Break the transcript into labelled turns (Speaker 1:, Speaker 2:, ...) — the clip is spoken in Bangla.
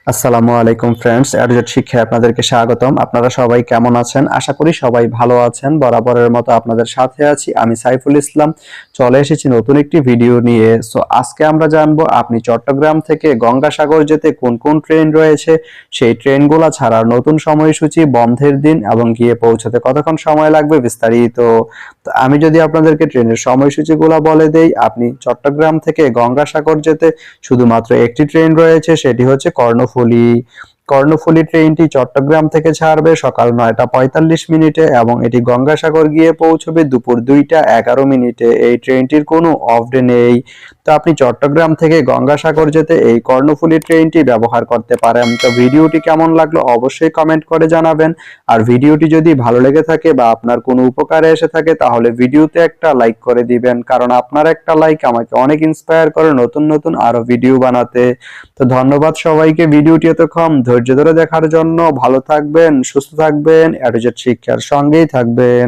Speaker 1: আসসালামু আলাইকুম ফ্রেন্ডস, এডুজেট শিক্ষায় আপনাদেরকে স্বাগতম। আপনারা সবাই কেমন আছেন? আশা করি সবাই ভালো আছেন। বরাবরের মতো আপনাদের সাথে আছি আমি সাইফুল ইসলাম। চলে এসেছি নতুন একটি ভিডিও নিয়ে। আজকে আমরা জানবো আপনি চট্টগ্রাম থেকে গঙ্গাসাগর যেতে কোন কোন ট্রেন রয়েছে, সেই ট্রেনগুলো ছাড়ার নতুন সময়সূচি, বন্ধের দিন এবং গিয়ে পৌঁছাতে কতক্ষণ সময় লাগবে বিস্তারিত। তো আমি যদি আপনাদেরকে ট্রেনের সময়সূচিগুলো বলে দেই, আপনি চট্টগ্রাম থেকে গঙ্গাসাগর যেতে শুধুমাত্র একটি ট্রেন রয়েছে, সেটি হচ্ছে কর্ণফুলী ট্রেনটি চট্টগ্রাম থেকে ছাড়বে সকাল 9টা 45 মিনিটে এবং এটি গঙ্গাসাগর গিয়ে পৌঁছবে দুপুর 2টা 11 মিনিটে। এই ট্রেনটির কোনো অফ ডে নেই। তো আপনি চট্টগ্রাম থেকে গঙ্গাসাগর যেতে এই কর্ণফুলী ট্রেনটি ব্যবহার করতে পারেন। তো ভিডিওটি কেমন লাগলো অবশ্যই কমেন্ট করে জানাবেন। আর ভিডিওটি যদি ভালো লেগে থাকে বা আপনার কোনো উপকারে এসে থাকে তাহলে ভিডিওতে একটা লাইক করে দিবেন, কারণ আপনার একটা লাইক আমাকে অনেক ইন্সপায়ার করে নতুন নতুন আরো ভিডিও বানাতে। তো ধন্যবাদ সবাইকে ভিডিওটি এতক্ষণ ধৈর্য ধরে দেখার জন্য। ভালো থাকবেন, সুস্থ থাকবেন, এডুজেট শিক্ষার সঙ্গেই থাকবেন।